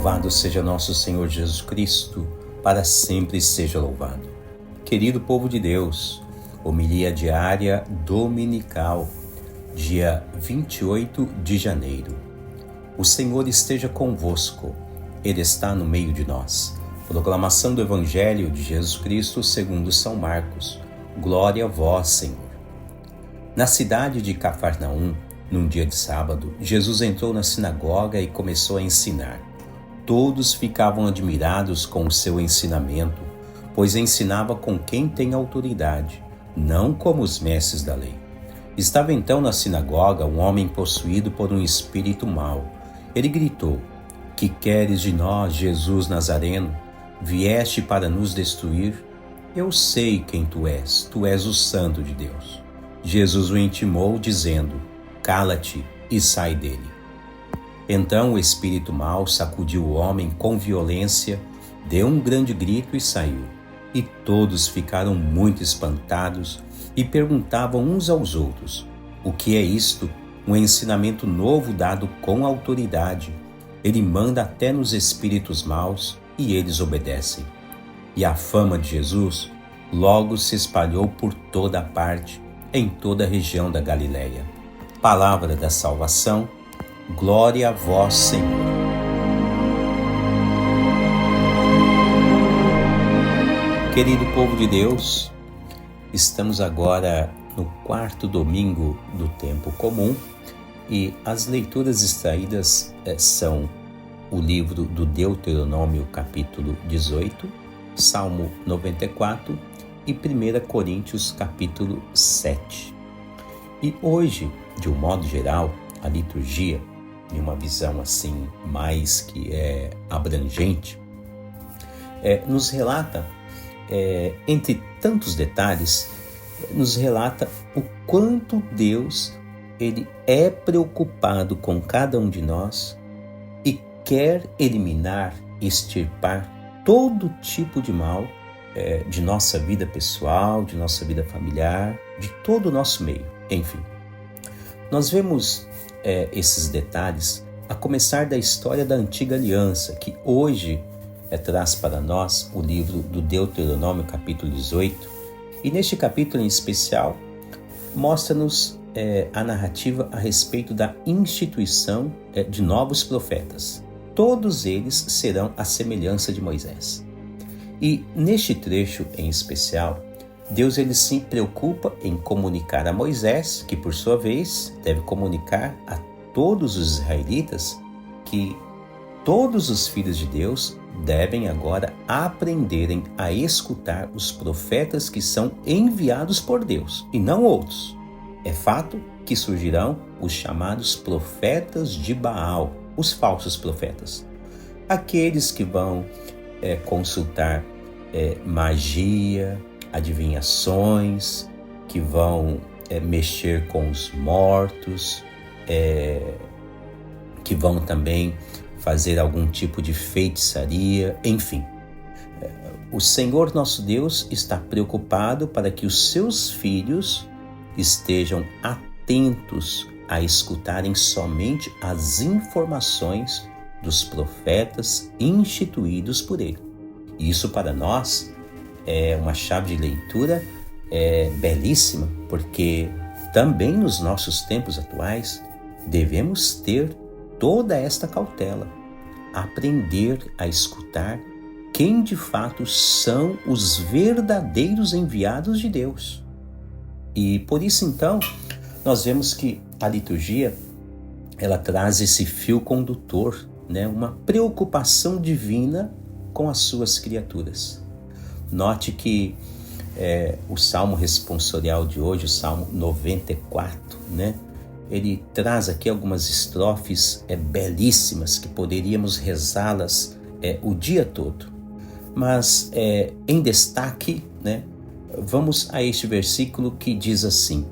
Louvado seja nosso Senhor Jesus Cristo, para sempre seja louvado. Querido povo de Deus, homilia diária dominical, dia 28 de janeiro. O Senhor esteja convosco, Ele está no meio de nós. Proclamação do Evangelho de Jesus Cristo segundo São Marcos. Glória a vós, Senhor. Na cidade de Cafarnaum, num dia de sábado, Jesus entrou na sinagoga e começou a ensinar. Todos ficavam admirados com o seu ensinamento, pois ensinava com quem tem autoridade, não como os mestres da lei. Estava então na sinagoga um homem possuído por um espírito mau. Ele gritou: "Que queres de nós, Jesus Nazareno? Vieste para nos destruir? Eu sei quem tu és o Santo de Deus." Jesus o intimou, dizendo: "Cala-te e sai dele." Então o espírito mau sacudiu o homem com violência, deu um grande grito e saiu. E todos ficaram muito espantados e perguntavam uns aos outros: "O que é isto? Um ensinamento novo dado com autoridade. Ele manda até nos espíritos maus e eles obedecem." E a fama de Jesus logo se espalhou por toda a parte, em toda a região da Galileia. Palavra da salvação. Glória a vós, Senhor. Querido povo de Deus, estamos agora no quarto domingo do tempo comum e as leituras extraídas são o livro do Deuteronômio, capítulo 18, Salmo 94 e 1 Coríntios, capítulo 7. E hoje, de um modo geral, a liturgia, em uma visão assim mais que abrangente, nos relata, entre tantos detalhes, nos relata o quanto Deus ele é preocupado com cada um de nós e quer eliminar, extirpar todo tipo de mal de nossa vida pessoal, de nossa vida familiar, de todo o nosso meio, enfim. Nós vemos esses detalhes a começar da história da Antiga Aliança, que hoje traz para nós o livro do Deuteronômio, capítulo 18. E neste capítulo em especial, mostra-nos a narrativa a respeito da instituição de novos profetas. Todos eles serão à semelhança de Moisés. E neste trecho em especial, Deus ele se preocupa em comunicar a Moisés, que por sua vez deve comunicar a todos os israelitas que todos os filhos de Deus devem agora aprenderem a escutar os profetas que são enviados por Deus e não outros. É fato que surgirão os chamados profetas de Baal, os falsos profetas, aqueles que vão consultar magia, adivinhações, que vão mexer com os mortos, que vão também fazer algum tipo de feitiçaria, enfim. O Senhor nosso Deus está preocupado para que os seus filhos estejam atentos a escutarem somente as informações dos profetas instituídos por Ele. Isso para nós é uma chave de leitura belíssima, porque também nos nossos tempos atuais devemos ter toda esta cautela, aprender a escutar quem de fato são os verdadeiros enviados de Deus. E por isso então nós vemos que a liturgia ela traz esse fio condutor, uma preocupação divina com as suas criaturas. Note que o Salmo responsorial de hoje, o Salmo 94, ele traz aqui algumas estrofes belíssimas que poderíamos rezá-las o dia todo. Mas em destaque, vamos a este versículo que diz assim: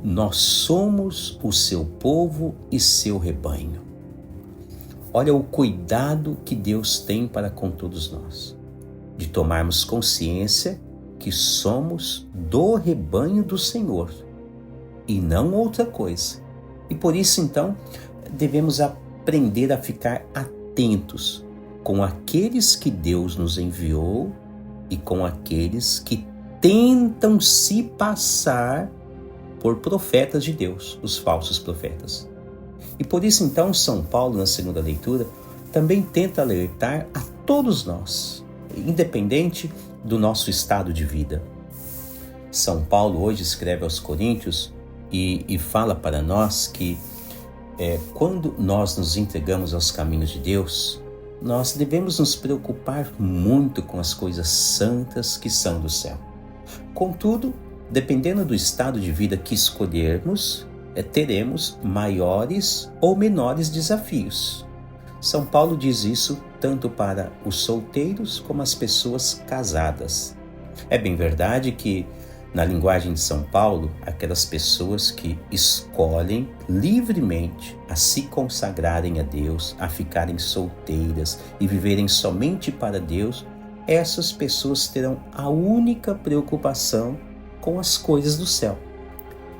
"Nós somos o seu povo e seu rebanho." Olha o cuidado que Deus tem para com todos nós, de tomarmos consciência que somos do rebanho do Senhor e não outra coisa. E por isso, então, devemos aprender a ficar atentos com aqueles que Deus nos enviou e com aqueles que tentam se passar por profetas de Deus, os falsos profetas. E por isso, então, São Paulo, na segunda leitura, também tenta alertar a todos nós, independente do nosso estado de vida. São Paulo hoje escreve aos Coríntios e fala para nós que quando nós nos entregamos aos caminhos de Deus, nós devemos nos preocupar muito com as coisas santas que são do céu. Contudo, dependendo do estado de vida que escolhermos, teremos maiores ou menores desafios. São Paulo diz isso tanto para os solteiros como as pessoas casadas. É bem verdade que, na linguagem de São Paulo, aquelas pessoas que escolhem livremente a se consagrarem a Deus, a ficarem solteiras e viverem somente para Deus, essas pessoas terão a única preocupação com as coisas do céu.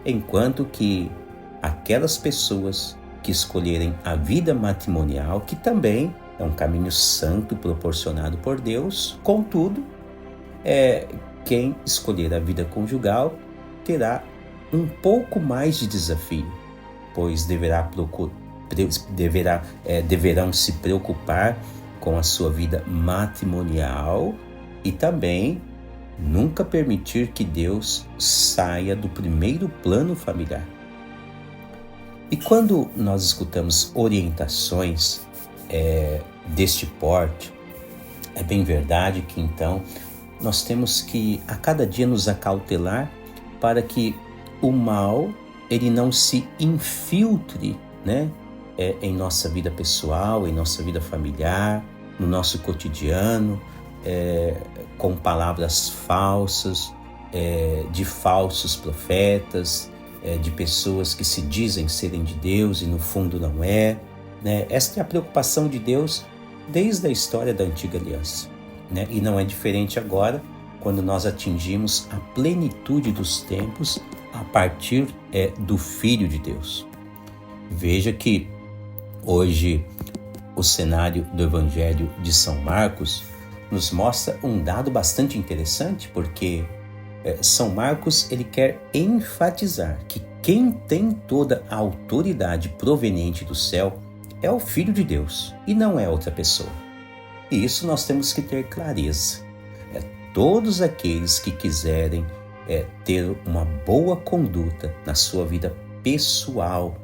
Enquanto que aquelas pessoas que escolherem a vida matrimonial, que também é um caminho santo proporcionado por Deus, contudo, quem escolher a vida conjugal terá um pouco mais de desafio, pois deverão se preocupar com a sua vida matrimonial e também nunca permitir que Deus saia do primeiro plano familiar. E quando nós escutamos orientações deste porte, é bem verdade que então nós temos que a cada dia nos acautelar para que o mal ele não se infiltre, em nossa vida pessoal, em nossa vida familiar, no nosso cotidiano, com palavras falsas, de falsos profetas, de pessoas que se dizem serem de Deus e no fundo não é. Esta é a preocupação de Deus desde a história da Antiga Aliança. E não é diferente agora, quando nós atingimos a plenitude dos tempos a partir do Filho de Deus. Veja que hoje o cenário do Evangelho de São Marcos nos mostra um dado bastante interessante, porque São Marcos ele quer enfatizar que quem tem toda a autoridade proveniente do céu é o Filho de Deus e não é outra pessoa. E isso nós temos que ter clareza. Todos aqueles que quiserem ter uma boa conduta na sua vida pessoal,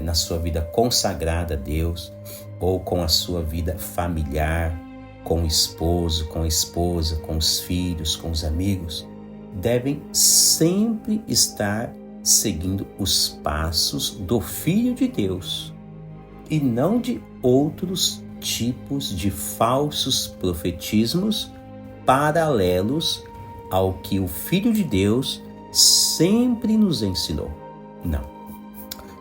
na sua vida consagrada a Deus, ou com a sua vida familiar, com o esposo, com a esposa, com os filhos, com os amigos, devem sempre estar seguindo os passos do Filho de Deus e não de outros tipos de falsos profetismos paralelos ao que o Filho de Deus sempre nos ensinou. Não.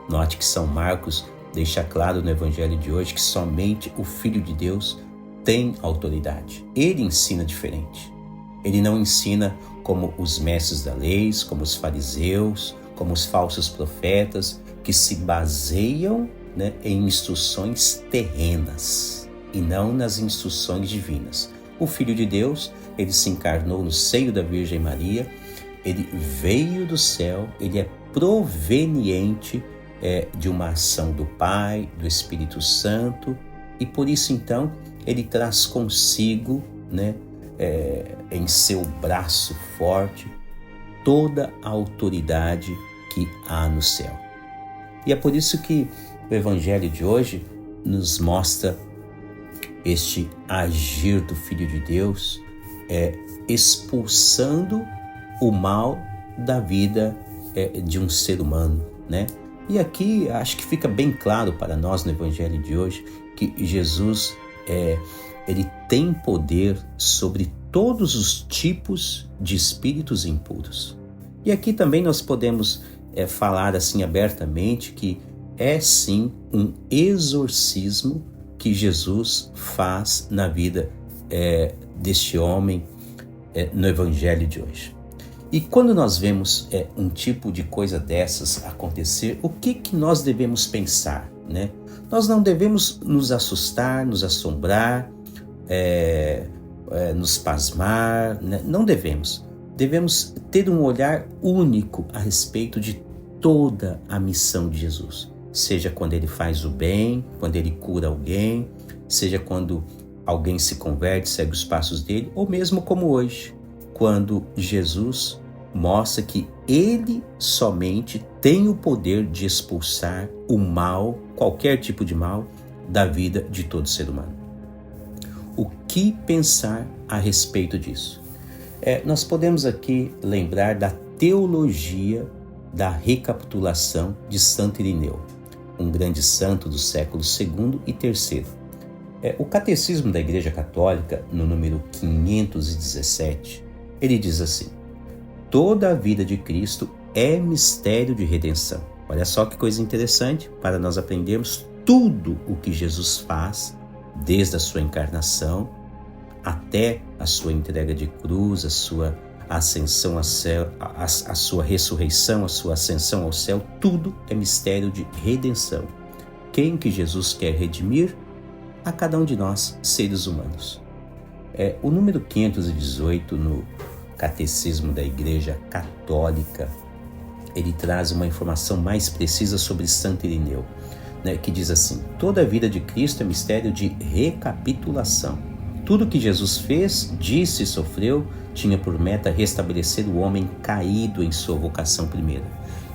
Note que São Marcos deixa claro no Evangelho de hoje que somente o Filho de Deus tem autoridade. Ele ensina diferente. Ele não ensina como os mestres da lei, como os fariseus, como os falsos profetas, que se baseiam em instruções terrenas e não nas instruções divinas. O Filho de Deus, ele se encarnou no seio da Virgem Maria, ele veio do céu, ele é proveniente de uma ação do Pai, do Espírito Santo, e por isso então ele traz consigo, em seu braço forte, toda a autoridade que há no céu. E é por isso que o Evangelho de hoje nos mostra este agir do Filho de Deus, expulsando o mal da vida de um ser humano, E aqui acho que fica bem claro para nós no Evangelho de hoje que Jesus ele tem poder sobre todos os tipos de espíritos impuros. E aqui também nós podemos falar assim abertamente que é sim um exorcismo que Jesus faz na vida deste homem no Evangelho de hoje. E quando nós vemos um tipo de coisa dessas acontecer, o que nós devemos pensar? né? Nós não devemos nos assustar, nos assombrar, nos pasmar, né? Não devemos. Devemos ter um olhar único a respeito de toda a missão de Jesus. Seja quando ele faz o bem, quando ele cura alguém, seja quando alguém se converte, segue os passos dele, ou mesmo como hoje, quando Jesus mostra que ele somente tem o poder de expulsar o mal, qualquer tipo de mal, da vida de todo ser humano. O que pensar a respeito disso? Nós podemos aqui lembrar da teologia da recapitulação de Santo Irineu, um grande santo do século II e III. O Catecismo da Igreja Católica, no número 517, ele diz assim: toda a vida de Cristo é mistério de redenção. Olha só que coisa interessante para nós aprendermos tudo o que Jesus faz, desde a sua encarnação até a sua entrega de cruz, a sua ascensão ao céu, a sua ressurreição, a sua ascensão ao céu, tudo é mistério de redenção. Quem que Jesus quer redimir? A cada um de nós, seres humanos. O número 518 no Catecismo da Igreja Católica, ele traz uma informação mais precisa sobre Santo Irineu, né, que diz assim: toda a vida de Cristo é mistério de recapitulação. Tudo que Jesus fez, disse e sofreu tinha por meta restabelecer o homem caído em sua vocação primeira.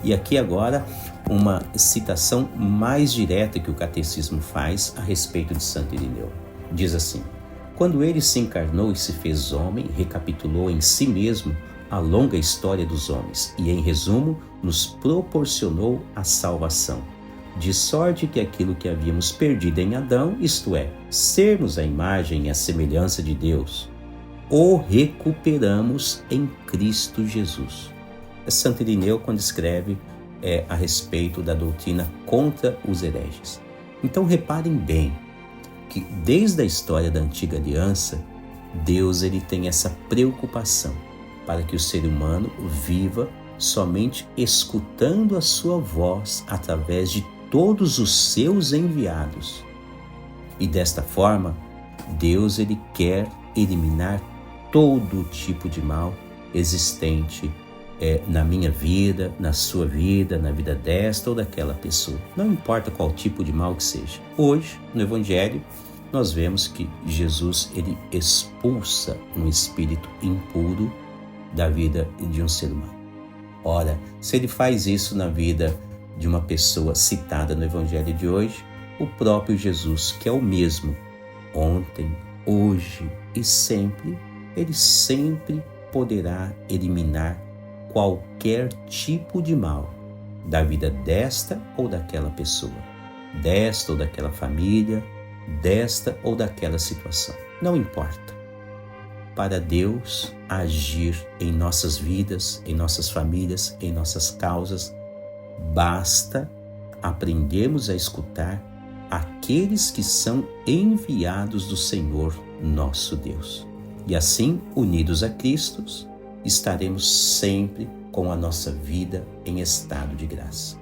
E aqui agora uma citação mais direta que o Catecismo faz a respeito de Santo Irineu. Diz assim: quando ele se encarnou e se fez homem, recapitulou em si mesmo a longa história dos homens e, em resumo, nos proporcionou a salvação. De sorte que aquilo que havíamos perdido em Adão, isto é, sermos a imagem e a semelhança de Deus, o recuperamos em Cristo Jesus. É Santo Irineu quando escreve a respeito da doutrina contra os hereges. Então reparem bem que desde a história da Antiga Aliança, Deus ele tem essa preocupação para que o ser humano viva somente escutando a sua voz através de todos os seus enviados. E desta forma, Deus ele quer eliminar todo tipo de mal existente na minha vida, na sua vida, na vida desta ou daquela pessoa. Não importa qual tipo de mal que seja. Hoje, no Evangelho, nós vemos que Jesus ele expulsa um espírito impuro da vida de um ser humano. Ora, se ele faz isso na vida de uma pessoa citada no Evangelho de hoje, o próprio Jesus, que é o mesmo ontem, hoje e sempre, ele sempre poderá eliminar qualquer tipo de mal da vida desta ou daquela pessoa, desta ou daquela família, desta ou daquela situação. Não importa. Para Deus agir em nossas vidas, em nossas famílias, em nossas causas, basta aprendermos a escutar aqueles que são enviados do Senhor nosso Deus. E assim, unidos a Cristo, estaremos sempre com a nossa vida em estado de graça.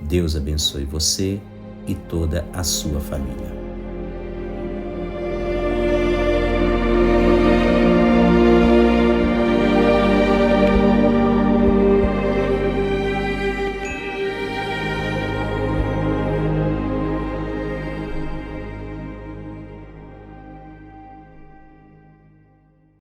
Deus abençoe você e toda a sua família.